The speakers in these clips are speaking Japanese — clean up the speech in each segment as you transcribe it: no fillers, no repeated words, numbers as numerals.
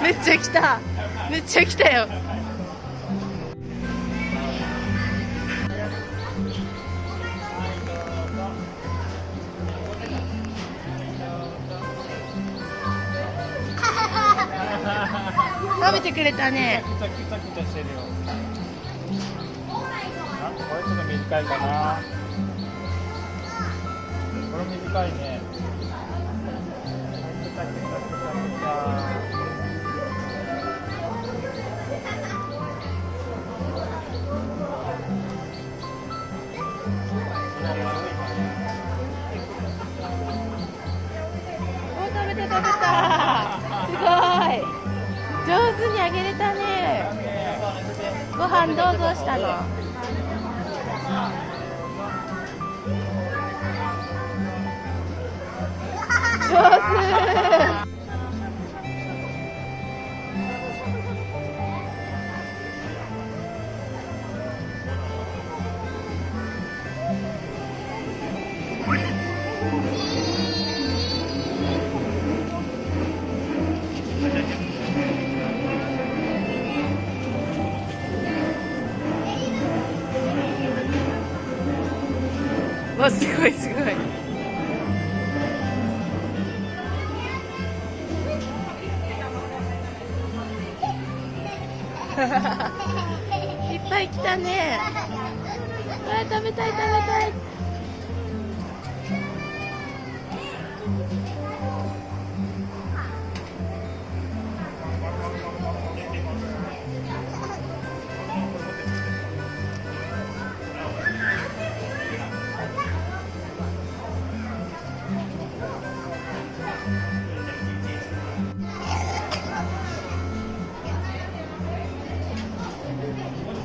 めっちゃ来た。めっちゃ来たよ。食べてくれたね。くちゃくちゃくちゃしてるよ。あ、これちょっと短いかな。これ短いね。くちゃくちゃくちゃくちゃ。お、食べた食べた。すごい。上手にあげれたね。ご飯どうぞしたの。上手。わ、すごいすごい。いっぱい来たね。あ、食べたい食べたい。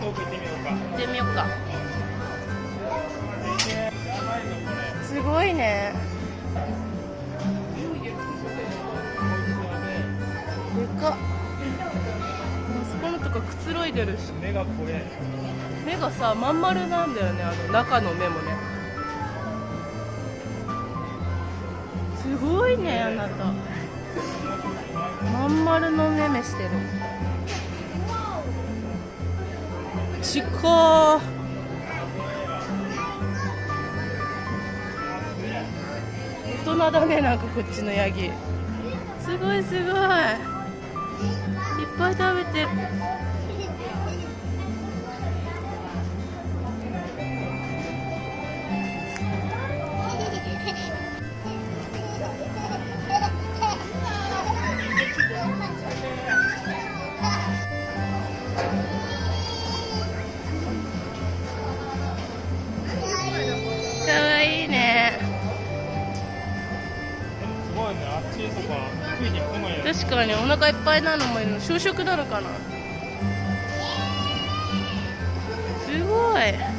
行ってみようか。すごいね。でかっ。あそこのとかくつろいでるし。目が怖え。目がさ、まん丸なんだよね、あの中の目もね。すごいね、あなた。まん丸の目目してる。ちっこー。大人だね、なんかこっちのヤギ。すごいすごい。いっぱい食べてる。かわいいね。すごいね、あっちとか食いに来ないやつ。確かにお腹いっぱいなのもいるの。小食なのかな。すごい。